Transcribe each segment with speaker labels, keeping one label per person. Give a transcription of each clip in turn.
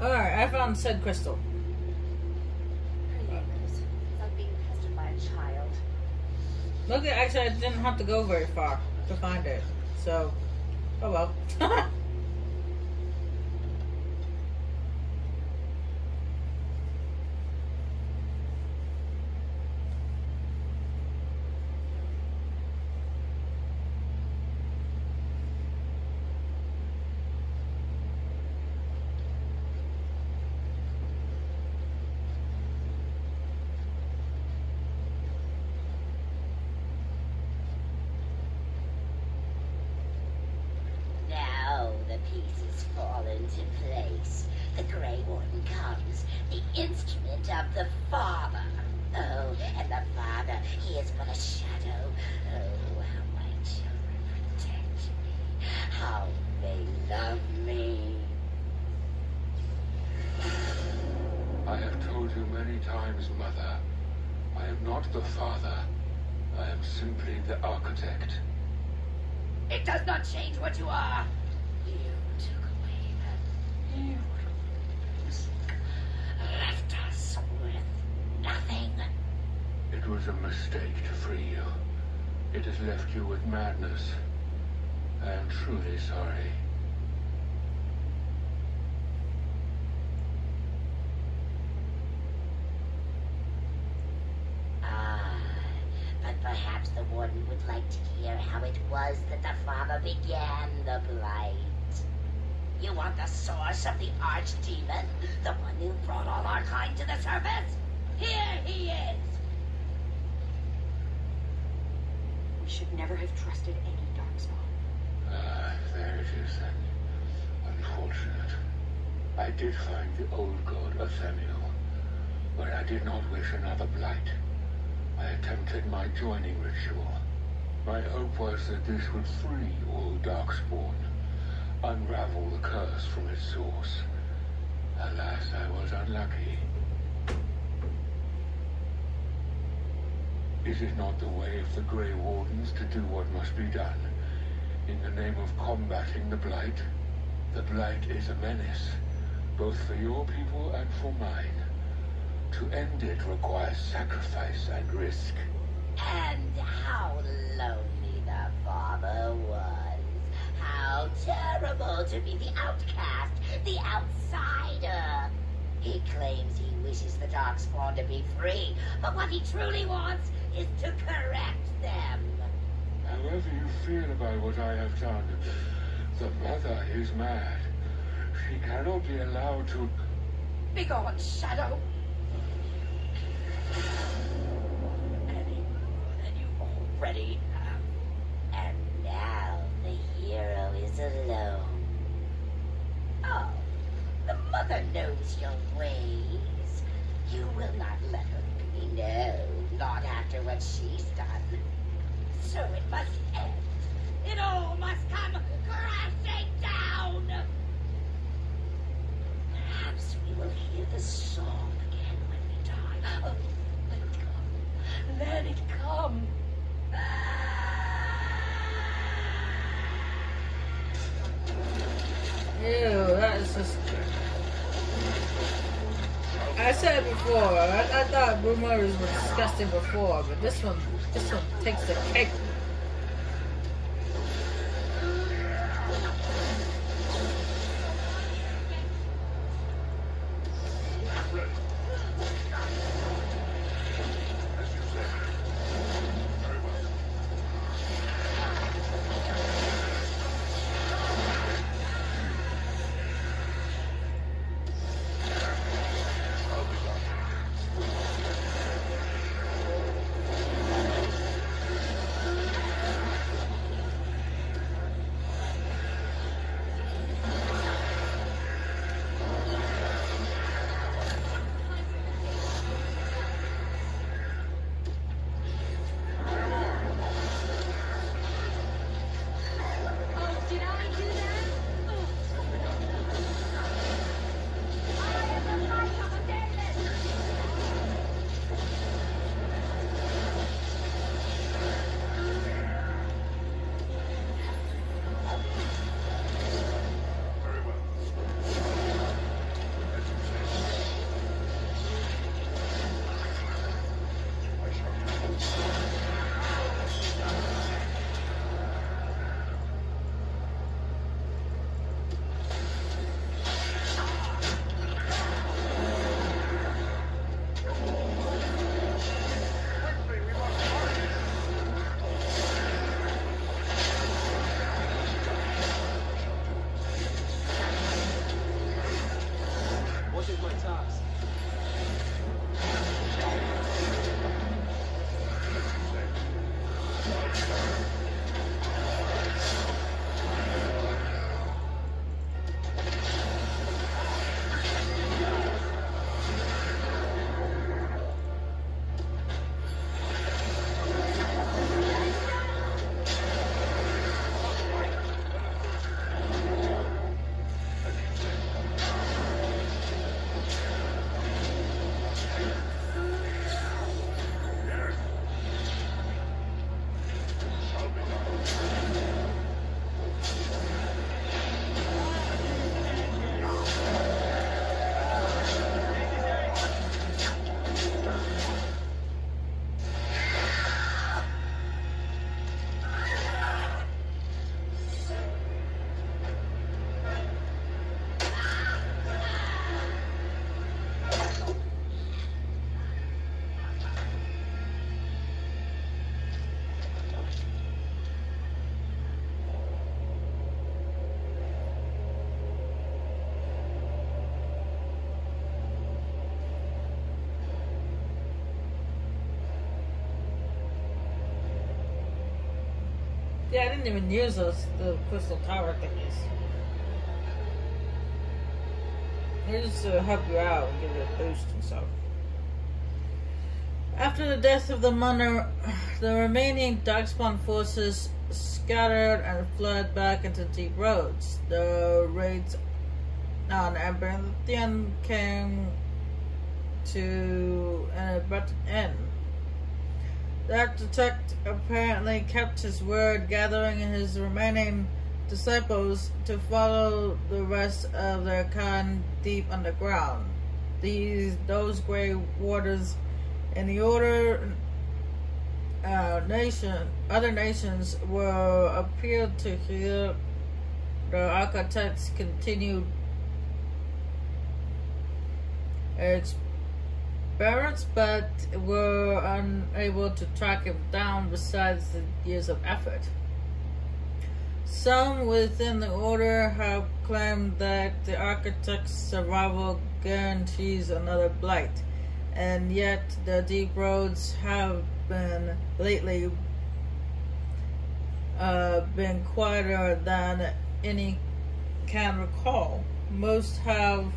Speaker 1: Alright, I found said crystal.
Speaker 2: It's like being pestered by a child.
Speaker 1: Look, actually, I didn't have to go very far to find it. So, oh well.
Speaker 3: Now the pieces fall into place. The Grey Warden comes, the instrument of the Father. Oh, and the Father, he is but a shadow. Oh, how my children protect me. How they love me.
Speaker 4: I have told you many times, Mother. I am not the Father. I am simply the Architect.
Speaker 3: It does not change what you are. You took away the news. Left us with nothing.
Speaker 4: It was a mistake to free you. It has left you with madness. I am truly sorry.
Speaker 3: But perhaps the Warden would like to hear how it was that the Father began the Blight. You want the source of the Archdemon? The one who brought all our kind to the surface? Here he is!
Speaker 2: We should never have trusted any Darkspawn.
Speaker 4: There it is then. Unfortunate. I did find the old god Atheniel, but I did not wish another blight. I attempted my joining ritual. My hope was that this would free all Darkspawn, unravel the curse from its source. Alas, I was unlucky. Is it not the way of the Grey Wardens to do what must be done, in the name of combating the Blight? The Blight is a menace, both for your people and for mine. To end it requires sacrifice and risk.
Speaker 3: And how lonely the Father was. How terrible to be the outcast, the outsider. He claims he wishes the Darkspawn to be free, but what he truly wants is to correct them.
Speaker 4: However you feel about what I have done, the Mother is mad. She cannot be allowed to...
Speaker 3: Begone, Shadow! And you already have. And now the hero is alone. Oh, the Mother knows your ways. You will not let her be, no, not after what she's done. So it must end. It all must come crashing down. Perhaps we will hear the song again when we die. Oh, let it come. Let it come.
Speaker 1: Ew, that is just... I said it before, I thought rumors were disgusting before, but this one takes the cake.
Speaker 2: stars.
Speaker 1: Yeah, I didn't even use the crystal tower thingies. They're just to help you out and give it a boost and stuff. After the death of the Mother, the remaining Darkspawn forces scattered and fled back into Deep Roads. The raids on Abernathian came to an abrupt end. The architect apparently kept his word, gathering his remaining disciples to follow the rest of their kind deep underground. Those Grey Wardens in the other nations were appealed to hear the architect's continued experiments, but were unable to track him down besides the years of effort. Some within the order have claimed that the architect's survival guarantees another blight, and yet the Deep Roads have been lately been quieter than any can recall. Most have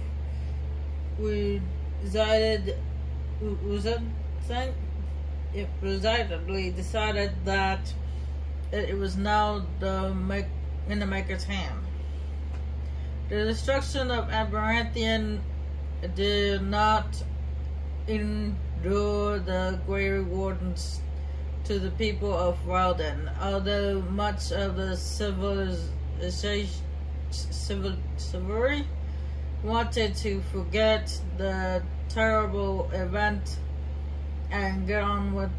Speaker 1: residedly decided that it was now in the Maker's hand. The destruction of Abernathian did not endure the Grey Wardens to the people of Ralden, although much of the civility wanted to forget the terrible event and get on with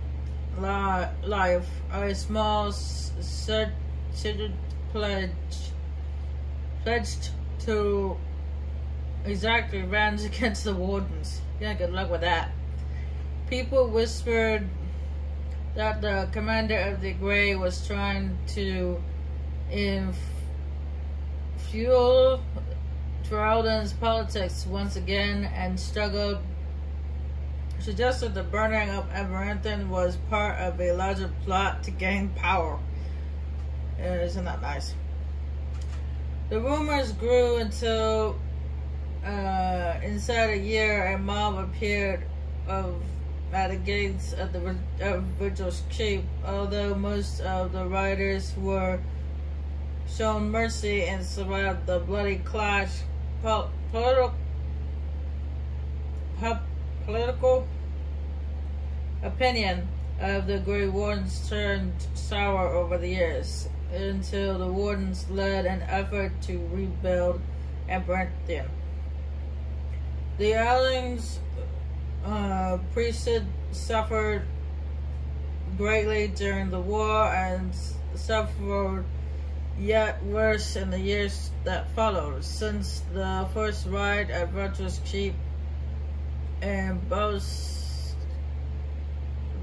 Speaker 1: life. A small pledged to exact revenge against the Wardens. Yeah, good luck with that. People whispered that the commander of the Grey was trying to fuel Ferelden's politics once again, and suggested the burning of Abernathian was part of a larger plot to gain power. Isn't that nice? The rumors grew until inside a year a mob appeared at the gates of Vigil's Keep. Although most of the riders were shown mercy and survived the bloody clash, political opinion of the Grey Wardens turned sour over the years, until the Wardens led an effort to rebuild Abernathian. The Erling's priesthood suffered greatly during the war and suffered yet worse in the years that followed, since the first riot at Vigil's Keep and both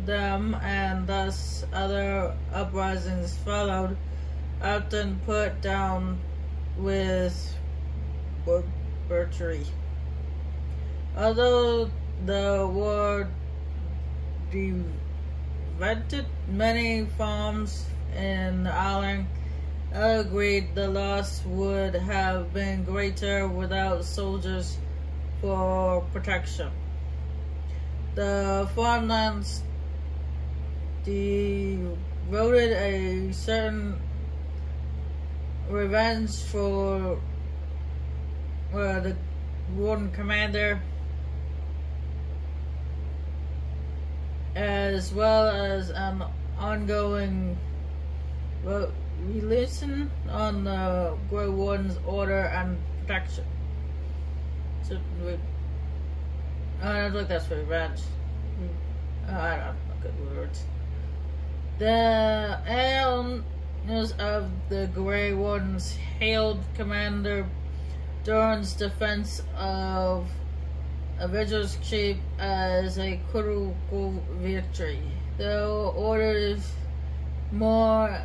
Speaker 1: them and thus other uprisings followed, often put down with butchery. Although the war devastated many farms in the island, agreed the loss would have been greater without soldiers for protection. The farmlands devoted a certain revenge for the warden commander, as well as an ongoing relation on the Grey Warden's order and protection. So, I don't think that's revenge. I don't know good words. The annals of the Grey Wardens hailed Commander Doran's defense of Avengers Keep as a critical victory. The Order's more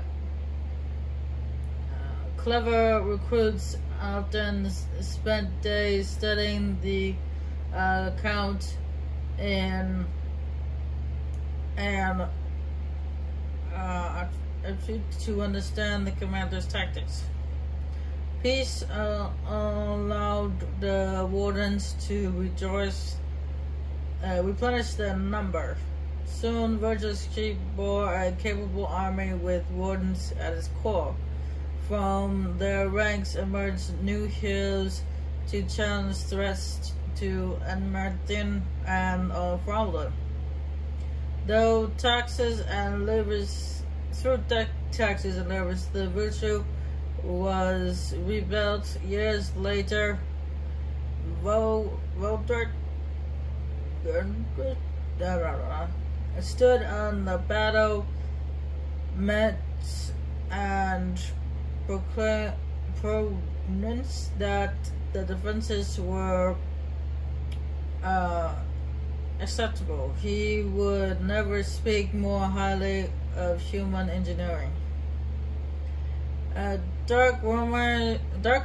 Speaker 1: clever recruits often spent days studying the account and to understand the commander's tactics. Peace allowed the wardens to replenish their number. Soon, Virgil's Keep bore a capable army with wardens at its core. From their ranks emerged new heroes to challenge threats to Enmertin and Fraulein. Though taxes and levies, the virtue was rebuilt years later. Voltert stood on the battle ments and pronounced that the defenses were acceptable. He would never speak more highly of human engineering. Dark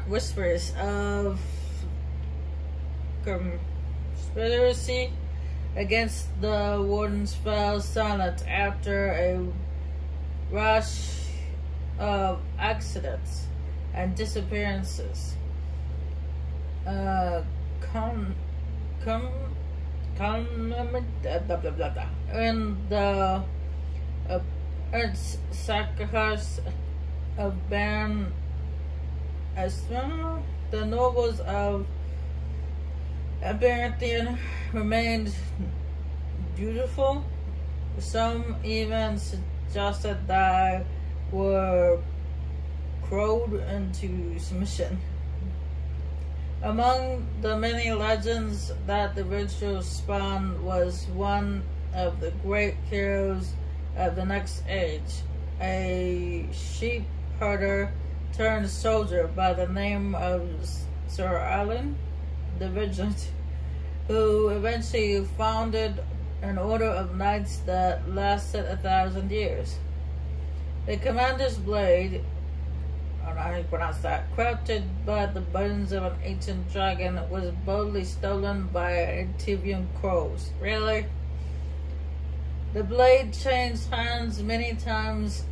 Speaker 1: whispers of conspiracy against the wardens fell silent after a rush of accidents and disappearances. In the sacrifice of Baron Esmond, the nobles of Aberthian remained dutiful. Some even suggested that were crowed into submission. Among the many legends that the ritual spawned was one of the great heroes of the next age, a sheep herder turned soldier by the name of Sir Alan the Vigilant, who eventually founded an order of knights that lasted 1,000 years. The commander's blade, I don't know how you pronounce that, crafted by the bones of an ancient dragon, was boldly stolen by Antivian crows. Really? The blade changed hands many times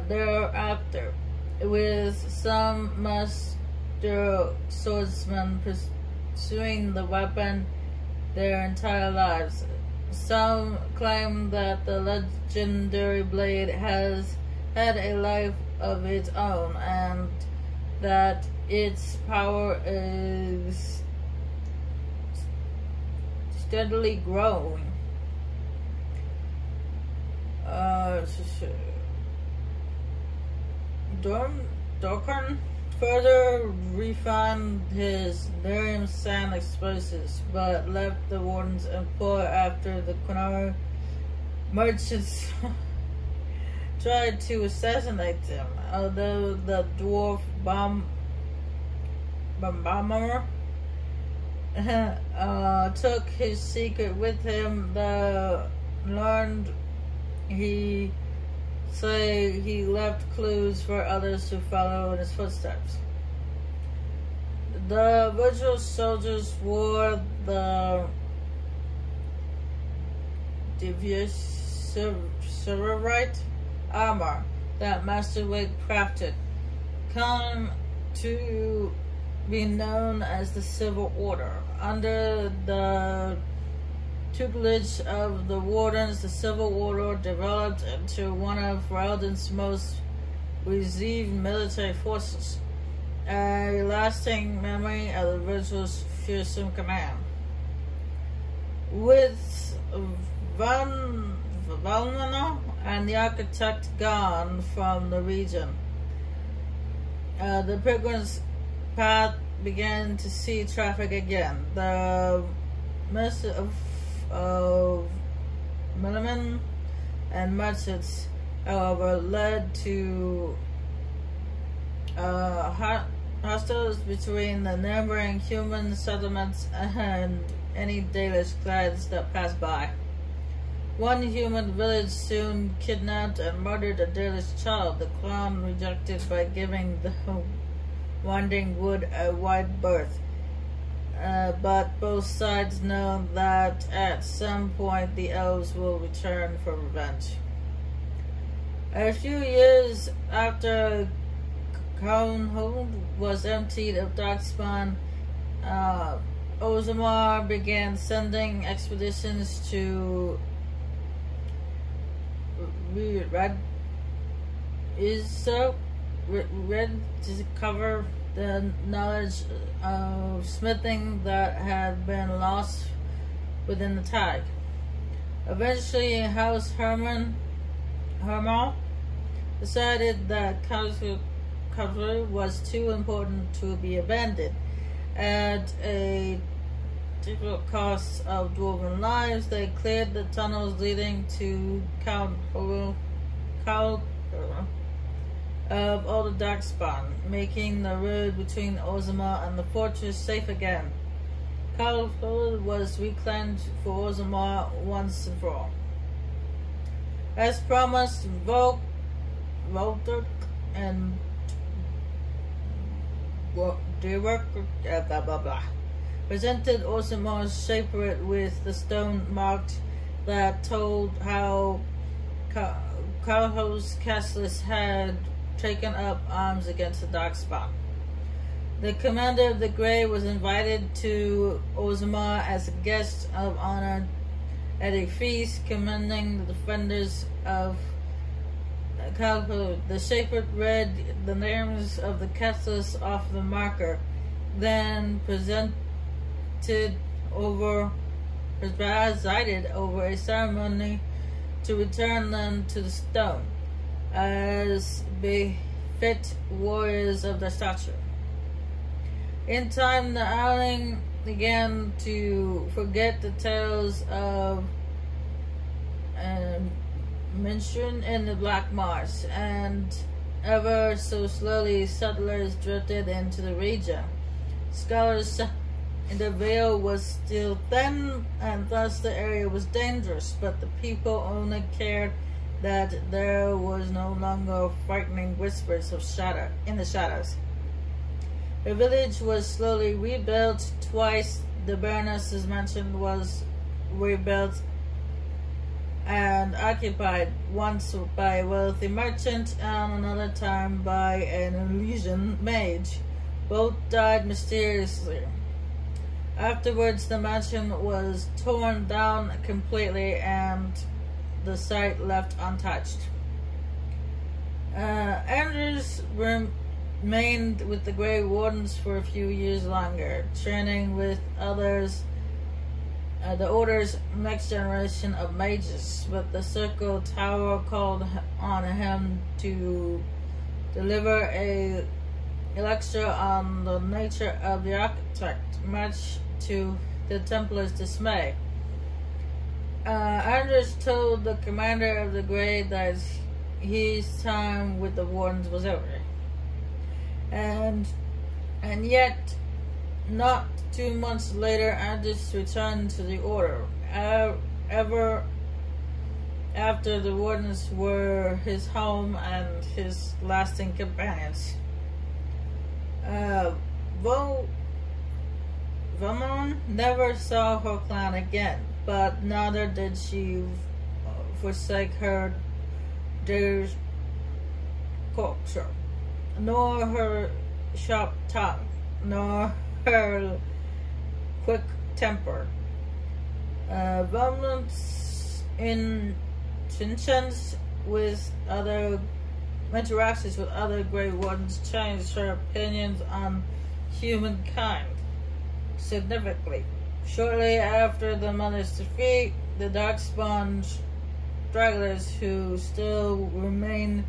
Speaker 1: thereafter, with some master swordsmen pursuing the weapon their entire lives. Some claim that the legendary blade has had a life of its own and that its power is steadily growing. Dorkan further refined his lyrium sand explosives, but left the wardens employ after the Quinari merchants tried to assassinate them. Although the dwarf bomber took his secret with him, he left clues for others to follow in his footsteps. The virtual soldiers wore the Devious-Serverite armor that Master Wade crafted, come to be known as the Civil Order. Under the tutelage of the Wardens, the Civil Order developed into one of Ralden's most reserved military forces, a lasting memory of the Virtual's fearsome command. With Valmano and the architect gone from the region, the pilgrims' path began to see traffic again. The mess of middlemen and merchants, however, led to hostilities between the neighboring human settlements and any Dalish clans that passed by. One human village soon kidnapped and murdered a Dalish child, the clan rejected by giving the Winding Wood a wide berth. But both sides know that at some point the elves will return for revenge. A few years after Caernhund was emptied of Darkspawn, Orzammar began sending expeditions to Red to cover the knowledge of smithing that had been lost within the tag. Eventually, House Hermal decided that cavalry was too important to be abandoned. At a difficult cost of dwarven lives, they cleared the tunnels leading to Caernhund of all the Darkspawn, making the road between Orzammar and the fortress safe again. Caernhund was reclaimed for Orzammar once and for all. As promised, Volturk and presented Orsammar's shapelet with the stone marked that told how Caernhund's castles had taken up arms against the Darkspawn. The commander of the Grey was invited to Orzammar as a guest of honor at a feast commending the defenders of Caernhund. The shapelet read the names of the castles off the marker, then presided over a ceremony to return them to the stone, as befit warriors of their stature. In time, the Owling began to forget the tales of mention in the Black Marsh, and ever so slowly settlers drifted into the region. Scholars in the Vale was still thin, and thus the area was dangerous, but the people only cared that there was no longer frightening whispers of shadow in the shadows. The village was slowly rebuilt. Twice the Baroness's mansion was rebuilt and occupied, once by a wealthy merchant and another time by an Elysian mage. Both died mysteriously. Afterwards, the mansion was torn down completely and the site left untouched. Anders remained with the Grey Wardens for a few years longer, training with others, the Order's next generation of mages, but the Circle Tower called on him to deliver a lecture on the nature of the architect, much to the Templars' dismay. Anders told the commander of the Grey that his time with the Wardens was over. And yet, not 2 months later, Anders returned to the Order. Ever after, the Wardens were his home and his lasting companions. Valmont never saw her clan again, but neither did she forsake her dear culture, nor her sharp tongue, nor her quick temper. Valmont's interactions with other Grey Wardens changed her opinions on humankind significantly. Shortly after the Mother's defeat, the Darkspawn stragglers who still remained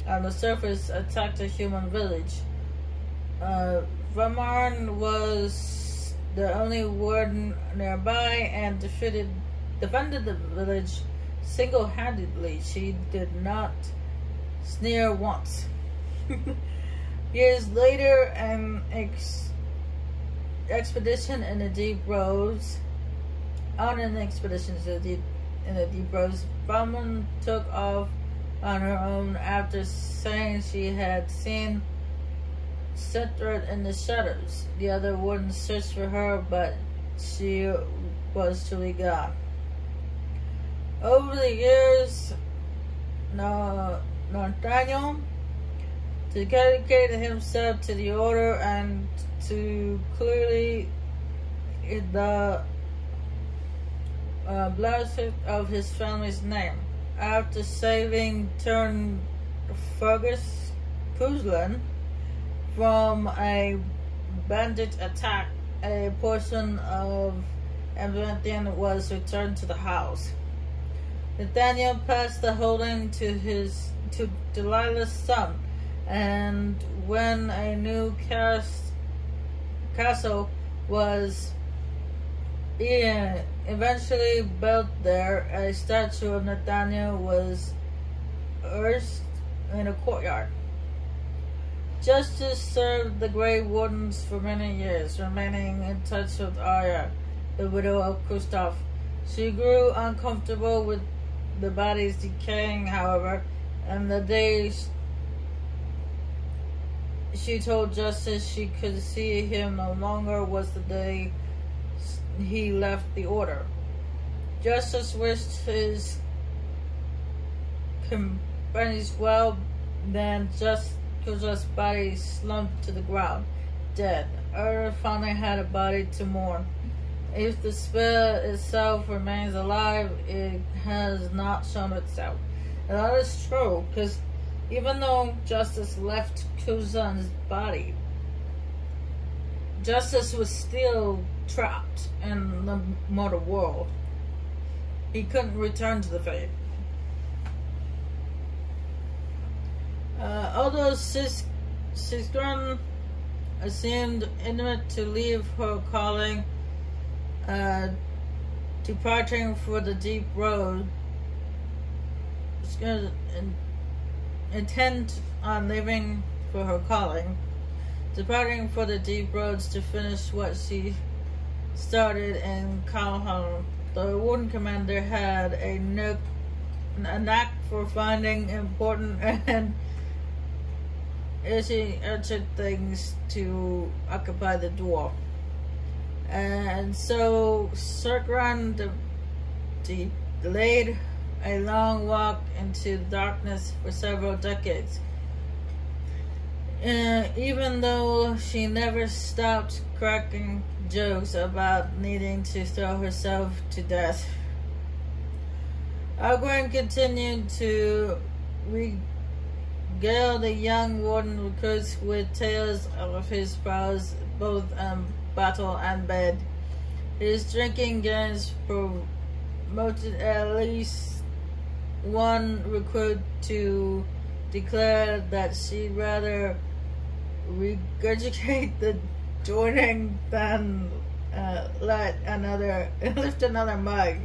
Speaker 1: on the surface attacked a human village. Valmont was the only warden nearby and defended the village single-handedly. She did not sneer once. Years later, an expedition in the deep roads, Valmont took off on her own after saying she had seen Sethrud in the shadows. The other wardens searched for her, but she was truly gone. Over the years, Nathaniel dedicated himself to the order and to clearly the bloodshed of his family's name. After saving Fergus Kuzlan from a bandit attack, a portion of Amvanthian was returned to the house. Nathaniel passed the holding to Delilah's son, and when a new castle was eventually built there, a statue of Nathaniel was erected in a courtyard. Justice served the Grey Wardens for many years, remaining in touch with Arya, the widow of Kristoff. She grew uncomfortable with the bodies decaying, however, and the day she told Justice she could see him no longer was the day he left the order. Justice wished his companions well, then Kuzla's body slumped to the ground, dead. Arya finally had a body to mourn. If the spirit itself remains alive, it has not shown itself. And that is true, because even though Justice left Kuzan's body, Justice was still trapped in the mortal world. He couldn't return to the faith. Although Sigrun seemed intimate to leave her calling, departing for the deep road, intent on leaving for her calling, departing for the deep roads to finish what she started in Calhoun. The Warden Commander had a knack for finding important and urgent things to occupy the dwarf. And so Sigrun delayed a long walk into the darkness for several decades. Even though she never stopped cracking jokes about needing to throw herself to death, Ogwyn continued to regale the young warden recruits with tales of his prowess both in battle and bed. His drinking games promoted at least one recruit to declare that she'd rather regurgitate the joining than lift another mug.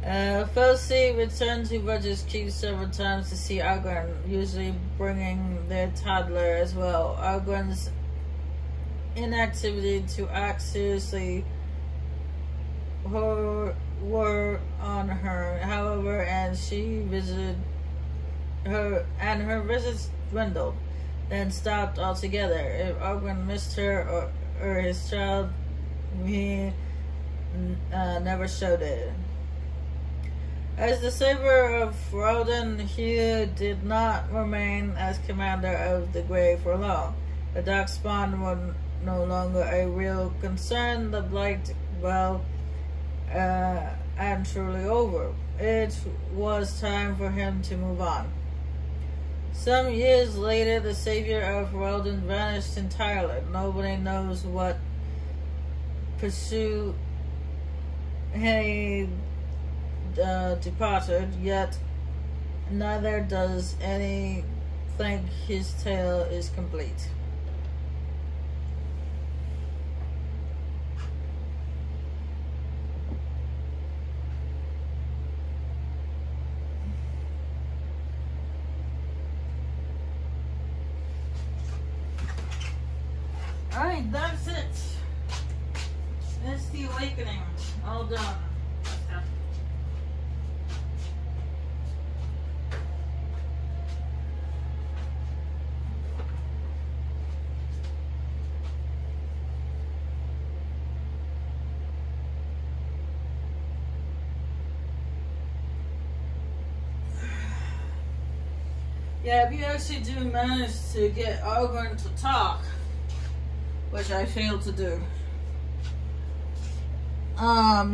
Speaker 1: Felsi returned to Rogers Keep several times to see Ogwyn, usually bringing their toddler as well. Ogwyn's inactivity to act seriously were on her, however, and her visits dwindled, then stopped altogether. If Ogwyn missed her or his child, he never showed it. As the savior of Ralden, he did not remain as commander of the Grey for long. The Darkspawn were no longer a real concern. The Blight, well, and truly over. It was time for him to move on. Some years later, the savior of Ralden vanished entirely. Nobody knows what pursued he departed, yet neither does any think his tale is complete. Alright, that's it. It's the Awakening. All done. Yeah, if you actually do manage to get Ogren to talk, which I failed to do,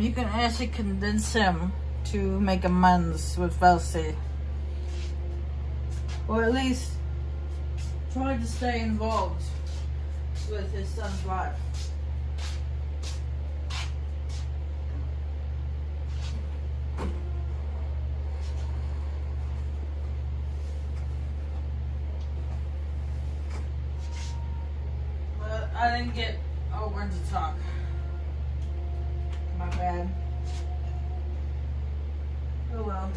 Speaker 1: you can actually convince him to make amends with Velcy. Or at least try to stay involved with his son's life. But I didn't get Owen to talk. My bad. Oh well.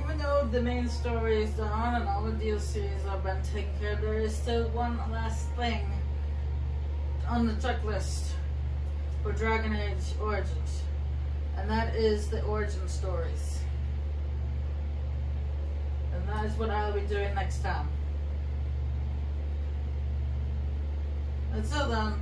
Speaker 1: Even though the main stories are on and all the DLCs have been taken care of, there is still one last thing on the checklist for Dragon Age Origins, and that is the origin stories. And that is what I'll be doing next time. Until then,